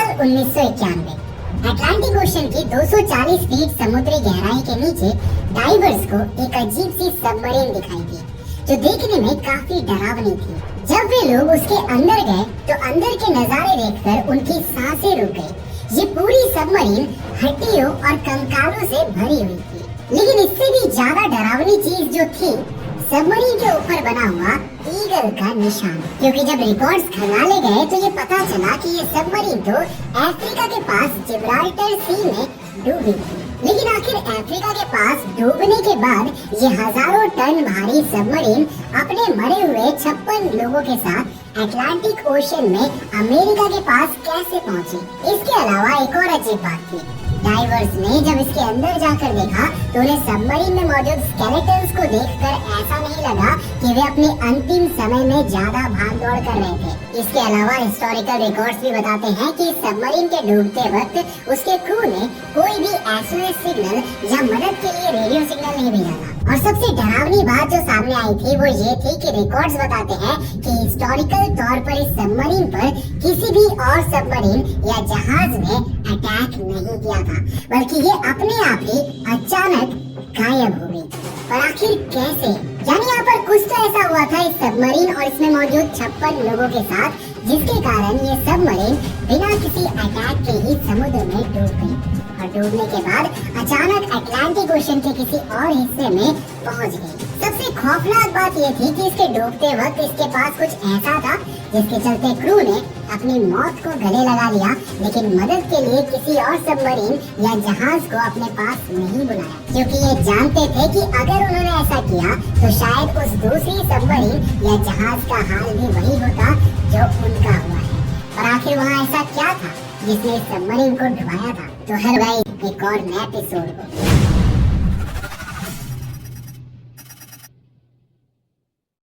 साल 1991 Atlantic ocean की 240 feet समुद्री गहराई के नीचे डाइवर्स को एक अजीब सी सबमरीन दिखाई दी जो देखने में काफी डरावनी थी। जब वे लोग उसके अंदर गए तो अंदर के नजारे देखकर उनकी सांसें रुक गई। ये पूरी सबमरीन हड्डियों और कंकालों से भरी हुई थी, लेकिन इससे भी ज्यादा डरावनी चीज जो थी सबमरीन के ऊपर बना हुआ ईगल का निशान। क्योंकि जब रिकॉर्ड्स खंगाले गए तो ये पता चला कि ये सबमरीन तो अफ्रीका के पास जिब्राल्टर सी में डूबी थी। लेकिन आखिर अफ्रीका के पास डूबने के बाद ये हजारों टन भारी सबमरीन अपने मरे हुए 56 लोगों के साथ अटलांटिक ओशन में अमेरिका के पास कैसे पहुंची? इसके अलावा एक और अजीब बात थी। डाइवर्स ने जब इसके अंदर जाकर देखा तो उन्हें सबमरीन में मौजूद स्केलेटन्स को देखकर ऐसा नहीं लगा कि वे अपने अंतिम समय में ज्यादा भाग दौड़ कर रहे थे। इसके अलावा हिस्टोरिकल रिकॉर्ड्स भी बताते हैं कि सबमरीन के डूबते वक्त उसके क्रू ने कोई भी एसओएस सिग्नल या मदद के लिए रेडियो सिग्नल नहीं भेजा था। और सबसे डरावनी बात जो सामने आई थी वो ये थी कि रिकॉर्ड्स बताते हैं कि हिस्टोरिकल तौर पर इस सबमरीन पर किसी भी और सबमरीन या जहाज ने अटैक नहीं किया था, बल्कि ये अपने आप ही अचानक गायब हो गई। और आखिर कैसे? यानी यहाँ पर कुछ तो ऐसा हुआ था इस सबमरीन और इसमें मौजूद 56 लोगों के साथ, जिसके कारण ये सबमरीन बिना किसी अटैक के ही समुद्र में डूब गई और डूबने के बाद अचानक अटलांटिक ओशन के किसी और हिस्से में पहुंच गई। सबसे खौफनाक बात ये थी कि इसके डूबते वक्त इसके पास कुछ ऐसा था जिसके चलते क्रू ने अपनी मौत को गले लगा लिया, लेकिन मदद के लिए किसी और सबमरीन या जहाज को अपने पास नहीं बुलाया, क्योंकि ये जानते थे कि अगर उन्होंने ऐसा किया तो शायद उस दूसरी सबमरीन या जहाज का हाल भी वही होता जो उनका हुआ है। और आखिर वहाँ ऐसा क्या था जिसने इस सबमरीन को डुबाया था? तो हर भाई एक और नए एपिसोड को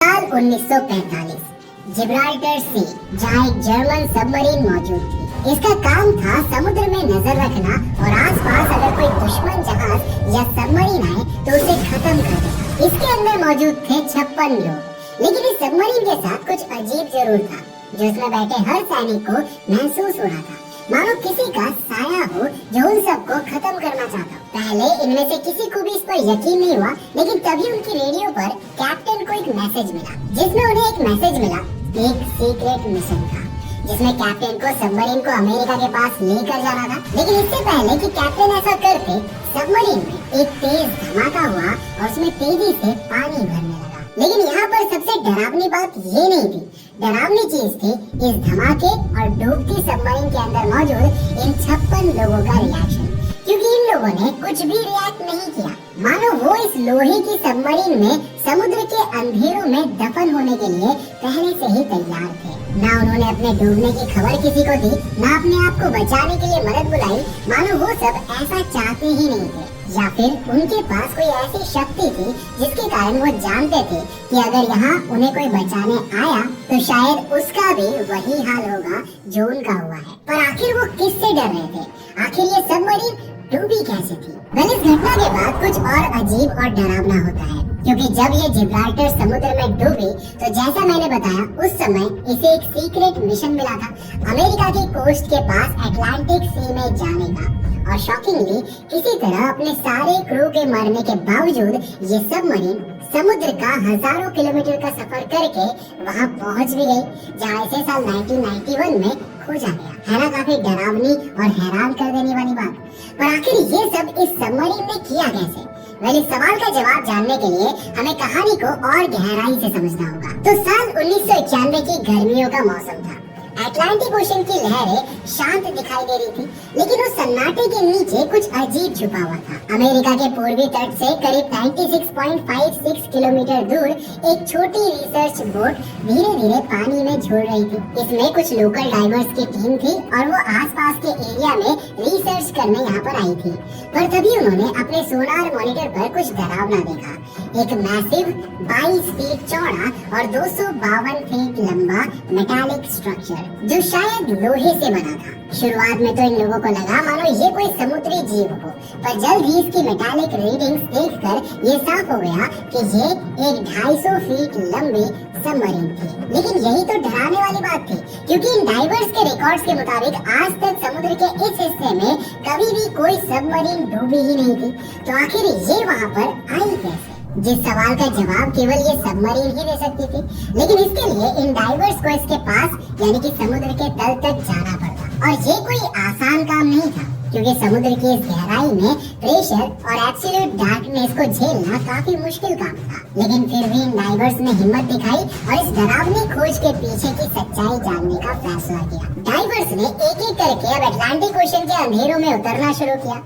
साल 1945 जिब्राल्टर सी, जहाँ एक जर्मन सबमरीन मौजूद थी। इसका काम था समुद्र में नजर रखना और आसपास अगर कोई दुश्मन जहाज या सबमरीन आए तो उसे खत्म कर देना। इसके अंदर मौजूद थे 56 लोग, लेकिन इस सबमरीन के साथ कुछ अजीब जरूर था जो उसमें बैठे हर सैनिक को महसूस हो रहा था, मानो किसी का साया हो जो उन सबको खत्म करना चाहता। पहले इनमें से किसी को भी इस पर यकीन नहीं हुआ, लेकिन तभी उनकी रेडियो पर कैप्टन को एक मैसेज मिला, जिसमें उन्हें एक मैसेज मिला एक सीक्रेट मिशन था, जिसमें कैप्टन को सबमरीन को अमेरिका के पास लेकर जाना था। लेकिन इससे पहले कि कैप्टन ऐसा करते, सबमरीन में एक तेज धमाका हुआ और उसमें तेजी से पानी भरने लगा। लेकिन यहाँ पर सबसे डरावनी बात ये नहीं थी, डरावनी चीज थी इस धमाके और डूबती सबमरीन के अंदर मौजूद इन 56 लोगों का रिएक्शन, क्योंकि इन लोगों ने कुछ भी रिएक्ट नहीं किया, मानो वो इस लोहे की सबमरीन में समुद्र के अंधेरों में दफन होने के लिए पहले से ही तैयार थे। ना उन्होंने अपने डूबने की खबर किसी को दी, ना अपने आप को बचाने के लिए मदद बुलाई, मानो वो सब ऐसा चाहते ही नहीं थे, या फिर उनके पास कोई ऐसी शक्ति थी जिसके कारण वो जानते थे कि अगर यहाँ उन्हें कोई बचाने आया तो शायद उसका भी वही हाल होगा जो उनका हुआ है। पर आखिर वो किससे डर रहे थे? आखिर ये सबमरीन डूबी कैसे थी? इस घटना के बाद कुछ और अजीब और डरावना होता है, क्योंकि जब ये जिब्राल्टर समुद्र में डूबी तो जैसा मैंने बताया उस समय इसे एक सीक्रेट मिशन मिला था अमेरिका की कोस्ट के पास अटलांटिक सी में जाने का। और शॉकिंगली किसी तरह अपने सारे क्रू के मरने के बावजूद ये सबमरीन समुद्र का हजारों किलोमीटर का सफर करके वहाँ पहुँच भी गई, जहाँ इसे साल 1991 में खोजा गया। है ना काफी डरावनी और हैरान कर देने वाली बात। पर आखिर ये सब इस सबमरीन ने किया कैसे? इस सवाल का जवाब जानने के लिए हमें कहानी को और गहराई से समझना होगा। तो साल 1991 की गर्मियों का मौसम था। अटलांटिक ओशन की लहरें शांत दिखाई दे रही थी, लेकिन उस सन्नाटे के नीचे कुछ अजीब छुपा हुआ था। अमेरिका के पूर्वी तट से करीब 96.56 किलोमीटर दूर एक छोटी रिसर्च बोट धीरे धीरे पानी में झूल रही थी। इसमें कुछ लोकल डाइवर्स की टीम थी और वो आसपास के एरिया में रिसर्च करने यहाँ पर आई थी। पर तभी उन्होंने अपने सोनार मॉनिटर पर कुछ डरावना देखा। एक मैसिव 22 फीट चौड़ा और 252 फीट लंबा मेटालिक स्ट्रक्चर जो शायद लोहे से बना था। शुरुआत में तो इन लोगों को लगा मानो ये कोई समुद्री जीव हो, पर जल्द ही इसकी मेटालिक रीडिंग्स देखकर ये साफ हो गया कि ये एक 250 फीट लंबी सबमरीन थी। लेकिन यही तो डराने वाली बात थी क्योंकि इन डाइवर्स के रिकॉर्ड्स के मुताबिक आज तक समुद्र के इस हिस्से में कभी भी कोई सबमरीन डूबी ही नहीं थी। तो आखिर ये वहाँ पर आई कैसे? जिस सवाल का जवाब केवल ये सबमरीन ही दे सकती थी। लेकिन इसके लिए इन डाइवर्स को इसके पास यानी कि समुद्र के तल तक जाना पड़ता और ये कोई आसान काम नहीं था, क्योंकि समुद्र की इस गहराई में प्रेशर और एब्सोल्यूट डार्कनेस को झेलना काफी मुश्किल काम था। लेकिन फिर भी इन डाइवर्स ने हिम्मत दिखाई और इस डरावनी खोज के पीछे की सच्चाई जानने का फैसला किया। डाइवर्स ने एक एक करके अब अटलांटिक ओशन के अंधेरों में उतरना शुरू किया।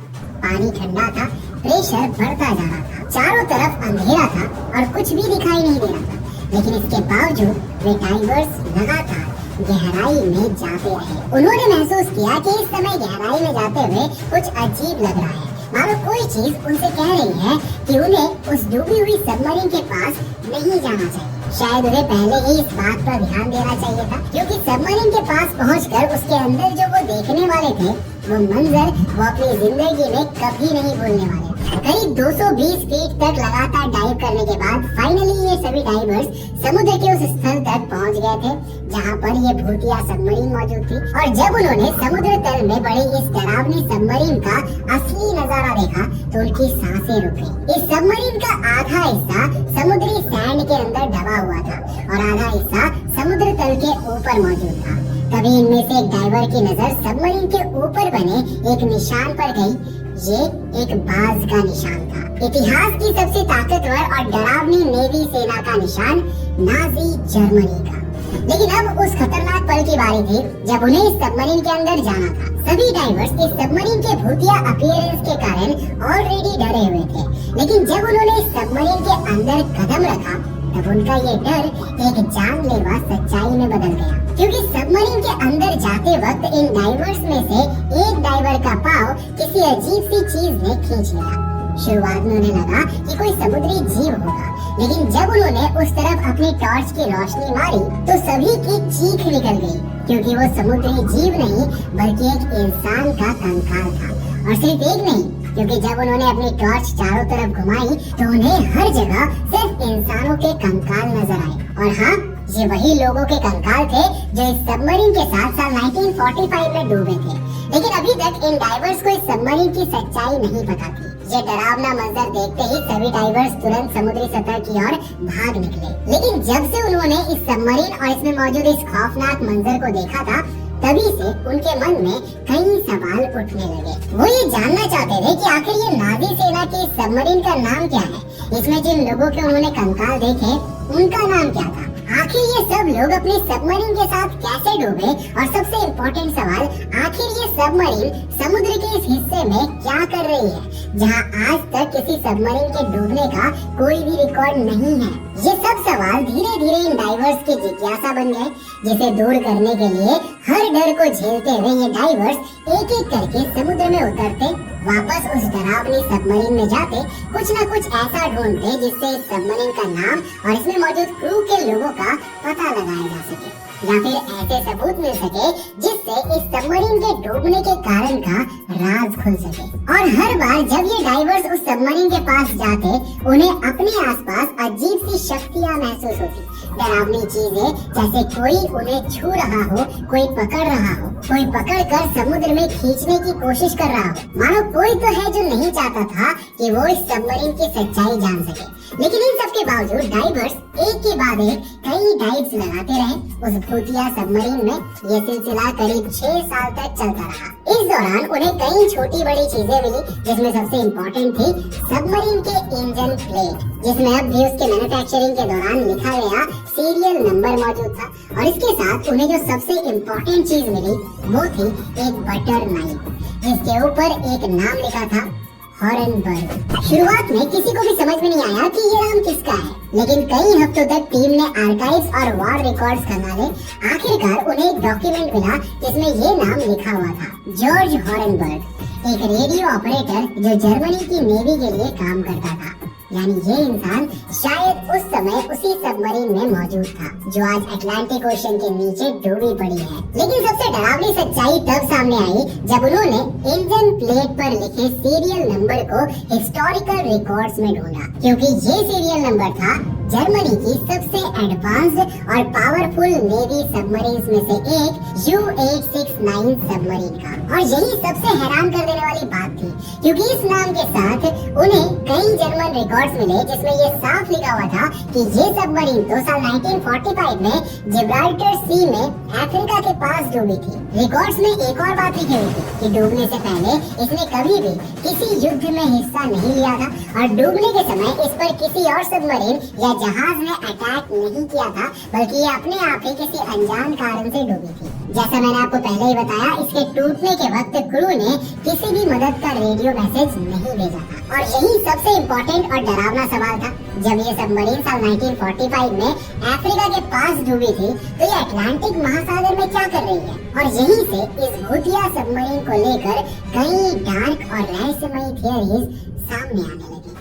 पानी ठंडा था, प्रेशर बढ़ता जा रहा था, चारों तरफ अंधेरा था और कुछ भी दिखाई नहीं दे रहा था। लेकिन इसके बावजूद वे डाइवर्स लगातार गहराई में जाते रहे। उन्होंने महसूस किया कि इस समय गहराई में जाते हुए कुछ अजीब लग रहा है, मानो कोई चीज उनसे कह रही है कि उन्हें उस डूबी हुई सबमरीन के पास नहीं जाना चाहिए। शायद उन्हें पहले ही इस बात पर ध्यान देना चाहिए था, क्योंकि सबमरीन के पास पहुंचकर उसके अंदर जो वो देखने वाले थे वो मंजर वो अपनी जिंदगी में कभी नहीं भूलने वाले। करीब 220 फीट तक लगातार डाइव करने के बाद फाइनली ये सभी डाइवर्स समुद्र के उस स्थल तक पहुंच गए थे जहां पर ये भूतिया सबमरीन मौजूद थी। और जब उन्होंने समुद्र तल में बड़ी इस डरावनी सबमरीन का असली नजारा देखा तो उनकी सांसें रुक गईं। इस सबमरीन का आधा हिस्सा समुद्री सैंड के अंदर दबा हुआ था और आधा हिस्सा समुद्र तल के ऊपर मौजूद था। तभी इनमें से एक डाइवर की नजर सबमरीन के ऊपर बने एक निशान पर गई। ये एक बाज का निशान था, इतिहास की सबसे ताकतवर और डरावनी नेवी सेना का निशान, नाजी जर्मनी का। लेकिन अब उस खतरनाक पल की बारी थी जब उन्हें इस सबमरीन के अंदर जाना था। सभी डाइवर्स इस सबमरीन के भूतिया अपीयरेंस के कारण ऑलरेडी डरे हुए थे, लेकिन जब उन्होंने इस सबमरीन के अंदर कदम रखा तब उनका ये डर एक जानलेवा सच्चाई में बदल गया, क्योंकि सबमरीन के अंदर जाते वक्त इन डाइवर्स में से एक डाइवर का पाँव किसी अजीब सी चीज ने खींच लिया। शुरुआत में उन्हें लगा कि कोई समुद्री जीव होगा, लेकिन जब उन्होंने उस तरफ अपनी टॉर्च की रोशनी मारी तो सभी की चीख निकल गई, क्योंकि वो समुद्री जीव नहीं बल्कि एक इंसान का कंकाल था। और सिर्फ एक नहीं, क्योंकि जब उन्होंने अपनी टॉर्च चारों तरफ घुमाई तो उन्हें हर जगह सिर्फ इंसानों के कंकाल नजर आए। और हाँ, ये वही लोगों के कंकाल थे जो इस सबमरीन के साथ साल 1945 में डूबे थे। लेकिन अभी तक इन डाइवर्स को इस सबमरीन की सच्चाई नहीं पता थी। ये डरावना मंजर देखते ही सभी डाइवर्स तुरंत समुद्री सतह की ओर भाग निकले। लेकिन जब से उन्होंने इस सबमरीन और इसमें मौजूद इस खौफनाक मंजर को देखा था, तभी से उनके मन में कई सवाल उठने लगे। वो ये जानना चाहते थे कि आखिर ये नाजी सेना की सबमरीन का नाम क्या है, इसमें जिन लोगों के उन्होंने कंकाल देखे उनका नाम क्या था, आखिर ये सब लोग अपनी सबमरीन के साथ कैसे डूबे, और सबसे इम्पोर्टेंट सवाल, आखिर ये सबमरीन समुद्र के इस हिस्से में क्या कर रही है जहां आज तक किसी सबमरीन के डूबने का कोई भी रिकॉर्ड नहीं है। ये सब सवाल धीरे धीरे इन डाइवर्स की जिज्ञासा बन गए, जिसे दूर करने के लिए हर डर को झेलते हुए ये डाइवर्स एक एक करके समुद्र में उतरते, वापस उस डरावनी सबमरीन में जाते, कुछ न कुछ ऐसा ढूंढते जिससे इस सबमरीन का नाम और इसमें मौजूद क्रू के लोगों का पता लगाया जा सके, या फिर ऐसे सबूत मिल सके जिससे इस सबमरीन के डूबने के कारण का राज खुल सके। और हर बार जब ये डाइवर्स उस सबमरीन के पास जाते, उन्हें अपने आसपास अजीब सी शक्तियाँ महसूस होती, डरावनी चीजें, जैसे कोई उन्हें छू रहा हो, कोई पकड़ रहा हो, कोई पकड़कर समुद्र में खींचने की कोशिश कर रहा हो। मानो कोई तो है जो नहीं चाहता था कि वो इस सबमरीन की सच्चाई जान सके। लेकिन इन सब के बावजूद डाइवर्स एक के बाद एक कई डाइव्स लगाते रहे उस भूतिया सबमरीन में। ये सिलसिला करीब 6 साल तक चलता रहा। इस दौरान उन्हें कई छोटी बड़ी चीजें मिली, जिसमें सबसे इम्पोर्टेंट थी सबमरीन के इंजन प्लेट, जिसमें अब भी उसके मैन्युफैक्चरिंग के दौरान लिखा गया सीरियल नंबर मौजूद था। और इसके साथ उन्हें जो सबसे इम्पोर्टेंट चीज मिली वो थी एक बटर नाइफ, जिसके ऊपर एक नाम लिखा था, हॉरनबर्ग। शुरुआत में किसी को भी समझ में नहीं आया कि ये नाम किसका है, लेकिन कई हफ्तों तक टीम ने आर्काइव्स और वॉर रिकॉर्ड्स खंगाले। आखिरकार उन्हें एक डॉक्यूमेंट मिला जिसमें ये नाम लिखा हुआ था, जॉर्ज हॉरनबर्ग, एक रेडियो ऑपरेटर जो जर्मनी की नेवी के लिए काम करता था। यानी ये इंसान शायद उस समय उसी सबमरीन में मौजूद था जो आज अटलांटिक ओशन के नीचे डूबी पड़ी है। लेकिन सबसे डरावनी सच्चाई तब सामने आई जब उन्होंने इंजन प्लेट पर लिखे सीरियल नंबर को हिस्टोरिकल रिकॉर्ड्स में ढूंढा, क्योंकि ये सीरियल नंबर था जर्मनी की सबसे एडवांस्ड और पावरफुल नेवी सबमरीन्स में से एक U-869 सबमरीन का। और यही सबसे हैरान कर देने वाली बात थी, क्योंकि इस नाम के साथ उन्हें कई जर्मन रिकॉर्ड्स मिले जिसमें ये साफ लिखा हुआ था कि ये सबमरीन तो साल 1945 में जिब्राल्टर सी में अफ्रीका के पास डूबी थी। रिकॉर्ड्स में एक और बात लिखी हुई थी कि डूबने से पहले इसने कभी भी किसी युद्ध में हिस्सा नहीं लिया था और डूबने के समय इस पर किसी और सबमरीन या जहाज ने अटैक नहीं किया था, बल्कि ये अपने आप ही किसी अनजान कारण से डूबी थी। जैसा मैंने आपको पहले ही बताया, इसके टूटने के वक्त क्रू ने किसी भी मदद का रेडियो मैसेज नहीं भेजा था। और यही सबसे इम्पोर्टेंट और डरावना सवाल था। जब ये सबमरीन साल 1945 में अफ्रीका के पास डूबी थी तो ये अटलांटिक महासागर में क्या कर रही है? और यहीं से इस भूतिया सबमरीन को लेकर कई डार्क और रहस्यमयी थियरीज सामने आने लगी।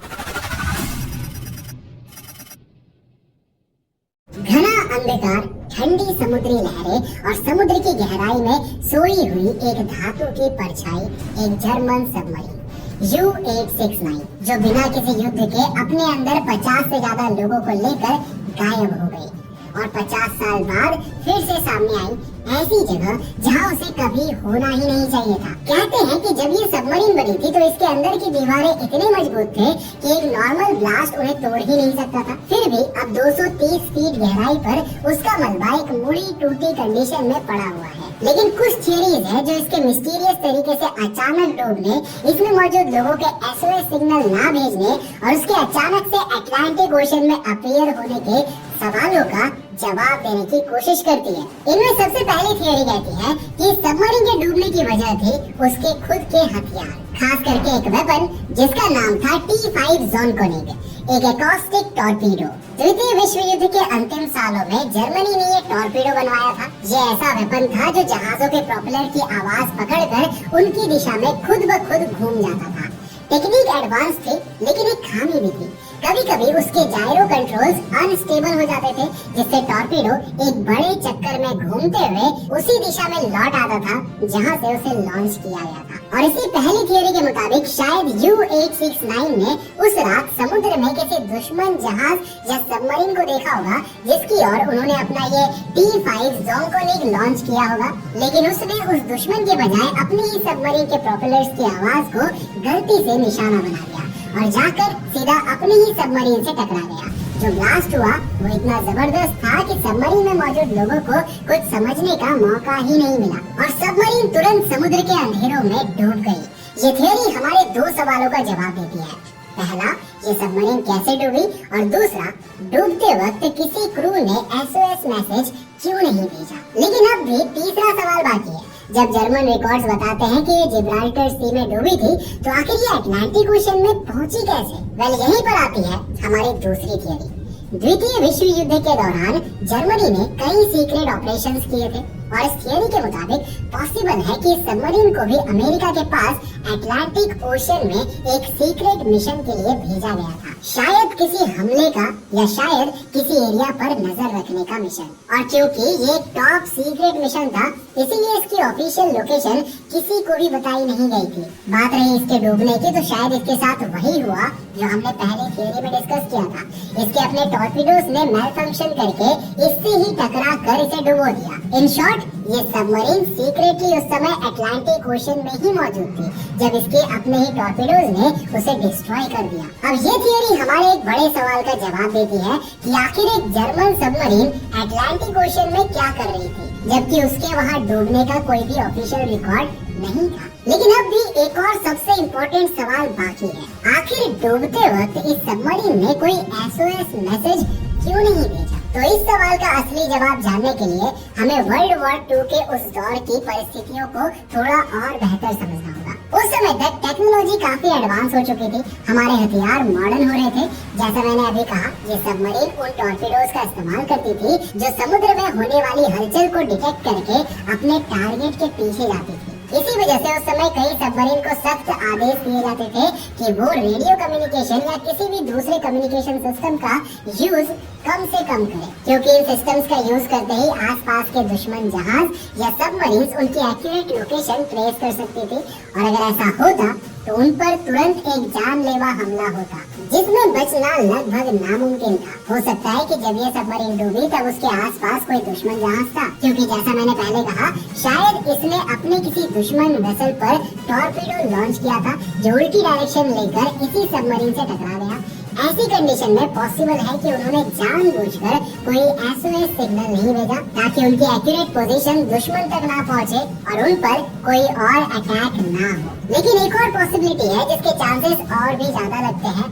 घना अंधकार, ठंडी समुद्री लहरें और समुद्र की गहराई में सोई हुई एक धातु की परछाई, एक जर्मन सबमरीन U-869 जो बिना किसी युद्ध के अपने अंदर 50 से ज्यादा लोगों को लेकर गायब हो गई और 50 साल बाद फिर से सामने आई ऐसी जगह जहां उसे कभी होना ही नहीं चाहिए था। कहते हैं कि जब ये सबमरीन बनी थी तो इसके अंदर की दीवारें इतने मजबूत थे कि एक नॉर्मल ब्लास्ट उन्हें तोड़ ही नहीं सकता था। फिर भी अब 230 फीट गहराई पर उसका मलबा एक मुड़ी टूटी कंडीशन में पड़ा हुआ है। लेकिन कुछ थियरीज है जो इसके मिस्टीरियस तरीके से अचानक डूबने, इसमें मौजूद लोगों के SOS सिग्नल ना भेजने और उसके अचानक से अटलांटिक ओशन में अपीयर होने के सवालों का जवाब देने की कोशिश करती है। इनमें सबसे पहली थियरी कहती है कि सबमरीन के डूबने की वजह थी उसके खुद के हथियार, खास करके एक वेपन जिसका नाम था T5 ज़ोनकोनिग, एक एकॉस्टिक टॉर्पीडो। द्वितीय विश्व युद्ध के अंतिम सालों में जर्मनी ने ये टॉर्पीडो बनवाया था। ये ऐसा वेपन था जो जहाजों के प्रोपेलर की आवाज पकड़कर उनकी दिशा में खुद ब खुद घूम जाता था। टेक्निक एडवांस थी, लेकिन एक खामी भी थी। कभी कभी उसके जायरो कंट्रोल्स अनस्टेबल हो जाते थे, जिससे टॉर्पीडो एक बड़े चक्कर में घूमते हुए उसी दिशा में लौट आता था जहां से उसे लॉन्च किया गया था। और इसी पहली थियरी के मुताबिक शायद U-869 ने उस रात समुद्र में किसी दुश्मन जहाज या सबमरीन को देखा होगा जिसकी ओर उन्होंने अपना ये T5 ज़ोनकोनिग लॉन्च किया होगा, लेकिन उसने उस दुश्मन के बजाय अपनी ही सबमरीन के प्रोपेलर्स की आवाज को गलती से निशाना बना दिया और जाकर सीधा अपनी ही सबमरीन से टकरा गया। जो ब्लास्ट हुआ वो इतना जबरदस्त था कि सबमरीन में मौजूद लोगों को कुछ समझने का मौका ही नहीं मिला और सबमरीन तुरंत समुद्र के अंधेरों में डूब गई। ये थियरी हमारे दो सवालों का जवाब देती है। पहला, ये सबमरीन कैसे डूबी, और दूसरा, डूबते वक्त किसी क्रू ने SOS मैसेज क्यों नहीं भेजा। लेकिन अब भी तीसरा सवाल बाकी है। जब जर्मन रिकॉर्ड्स बताते हैं कि ये जिब्राल्टर सी में डूबी थी, तो आखिर ये अटलांटिक ओशन में पहुंची कैसे? वेल, यहीं पर आती है हमारी दूसरी थियरी। द्वितीय विश्व युद्ध के दौरान जर्मनी ने कई सीक्रेट ऑपरेशंस किए थे और इस थियरी के मुताबिक पॉसिबल है कि सबमरीन को भी अमेरिका के पास अटलांटिक ओशन में एक सीक्रेट मिशन के लिए भेजा गया था। शायद किसी हमले का या शायद किसी एरिया पर नजर रखने का मिशन। और क्योंकि ये टॉप सीक्रेट मिशन था, इसीलिए इसकी ऑफिशियल लोकेशन किसी को भी बताई नहीं गई थी। बात रही इसके डूबने की, तो शायद इसके साथ वही हुआ जो हमने पहले थियरी में डिस्कस किया था। इसके अपने टॉर्पीडोज ने मैल फंक्शन करके इससे ही टकरा कर इसे डुबो दिया। इन शॉर्ट, ये सबमरीन सीक्रेटली उस समय अटलांटिक ओशन में ही मौजूद थी जब इसके अपने ही टॉर्पीडोज ने उसे डिस्ट्रॉय कर दिया। अब ये थियरी हमारे एक बड़े सवाल का जवाब देती है कि आखिर एक जर्मन सबमरीन अटलांटिक ओशन में क्या कर रही थी, जबकि उसके वहाँ डूबने का कोई भी ऑफिशियल रिकॉर्ड नहीं था। लेकिन अब भी एक और सबसे इम्पोर्टेंट सवाल बाकी है। आखिर डूबते वक्त इस सबमरीन ने कोई SOS मैसेज क्यों नहीं भेजा? तो इस सवाल का असली जवाब जानने के लिए हमें वर्ल्ड वॉर 2 के उस दौर की परिस्थितियों को थोड़ा और बेहतर समझना होगा। उस समय तक टेक्नोलॉजी काफी एडवांस हो चुकी थी, हमारे हथियार मॉडर्न हो रहे थे। जैसा मैंने अभी कहा, ये सबमरीन उन टॉर्पीडोज का इस्तेमाल करती थी जो समुद्र में होने वाली हलचल को डिटेक्ट करके अपने टारगेट के पीछे जाती थी। इसी वजह से उस समय कई सबमरीन को सख्त आदेश दिए जाते थे कि वो रेडियो कम्युनिकेशन या किसी भी दूसरे कम्युनिकेशन सिस्टम का यूज कम से कम करें, क्योंकि इन सिस्टम्स का यूज करते ही आसपास के दुश्मन जहाज या सबमरीन्स उनकी एक्यूरेट लोकेशन ट्रेस कर सकती थी। और अगर ऐसा होता तो उन पर तुरंत एक जानलेवा हमला होता, जिसमें बचना लगभग नामुमकिन था। हो सकता है कि जब ये सबमरीन डूबी तब उसके आसपास कोई दुश्मन जहाज था, क्योंकि जैसा मैंने पहले कहा, शायद इसने अपने किसी दुश्मन वेसल पर टॉर्पीडो लॉन्च किया था जो उल्टी डायरेक्शन लेकर इसी सबमरीन से टकरा गया। ऐसी कंडीशन में पॉसिबल है कि उन्होंने जानबूझकर कोई एसओएस सिग्नल नहीं भेजा ताकि उनकी एक्यूरेट पोजीशन दुश्मन तक ना पहुंचे और उन पर कोई और अटैक ना हो। लेकिन एक और पॉसिबिलिटी है जिसके चांसेस और भी ज्यादा लगते हैं।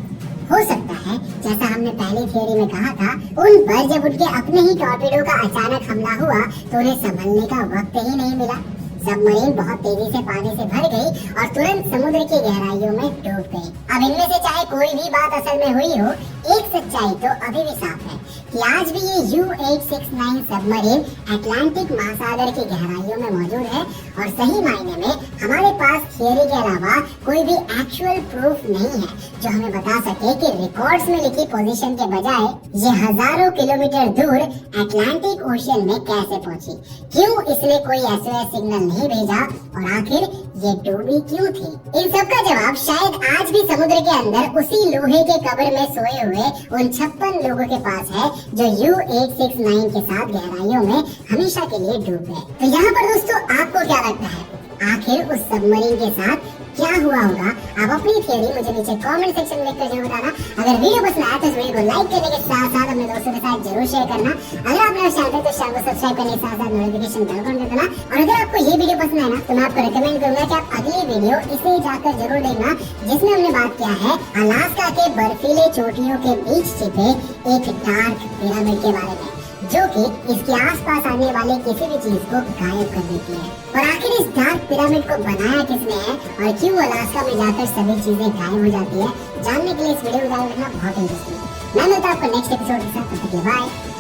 हो सकता है, जैसा हमने पहली थियोरी में कहा था, उन पर जब उनके अपने ही टॉर्पीडो का अचानक हमला हुआ तो उन्हें संभलने का वक्त ही नहीं मिला। सबमरीन बहुत तेजी से पानी से भर गई और तुरंत समुद्र की गहराइयों में डूब गई। अब इनमें से चाहे कोई भी बात असल में हुई हो, एक सच्चाई तो अभी भी साफ है कि आज भी ये U-869 सबमरीन अटलांटिक महासागर की गहराइयों में मौजूद है और सही मायने में हमारे पास थियरी के अलावा कोई भी एक्चुअल प्रूफ नहीं है जो हमें बता सके कि रिकॉर्ड्स में लिखी पोजीशन के बजाय ये हजारों किलोमीटर दूर अटलांटिक ओशियन में कैसे पहुंची, क्यों इसने कोई एसओएस सिग्नल नहीं भेजा और आखिर ये डूबी क्यों थी। इन सब का जवाब शायद आज भी समुद्र के अंदर उसी लोहे के कब्र में सोए हुए उन 56 लोगों के पास है जो U-869 के साथ गहराइयों में हमेशा के लिए डूब गए। तो यहाँ पर दोस्तों आपको क्या लगता है, आखिर उस सबमरीन के साथ क्या हुआ होगा? आप अपनी थियरी मुझे नीचे कमेंट सेक्शन में लिखकर जरूर बताना। अगर वीडियो पसंद आया तो इस वीडियो को लाइक करने के साथ साथ अपने दोस्तों के साथ जरूर शेयर करना। अगर आपने इस चैनल तो चैनल को सब्सक्राइब करने के साथ साथ नोटिफिकेशन बेल ऑन कर देना। और अगर आपको ये वीडियो पसंद आया ना तो मैं आपको रिकमेंड करूंगा कि आप अगली वीडियो इसे जाकर जरूर देखना, जिसमें हमने बात किया है अलास्का के बर्फीले चोटियों के बीच छिपे एक डार्क पिरामिड के बारे में, जो कि इसके आसपास आने वाले किसी भी चीज को गायब कर देती है। और आखिर इस डार्क पिरामिड को बनाया किसने है और क्यों अलास्का में जाकर सभी चीजें गायब हो जाती है, जानने के लिए इस वीडियो को जारी रखना बहुत इंटरेस्टिंग है। मैं मिलता हूं आपको नेक्स्ट एपिसोड के साथ, तब तक के लिए बाय।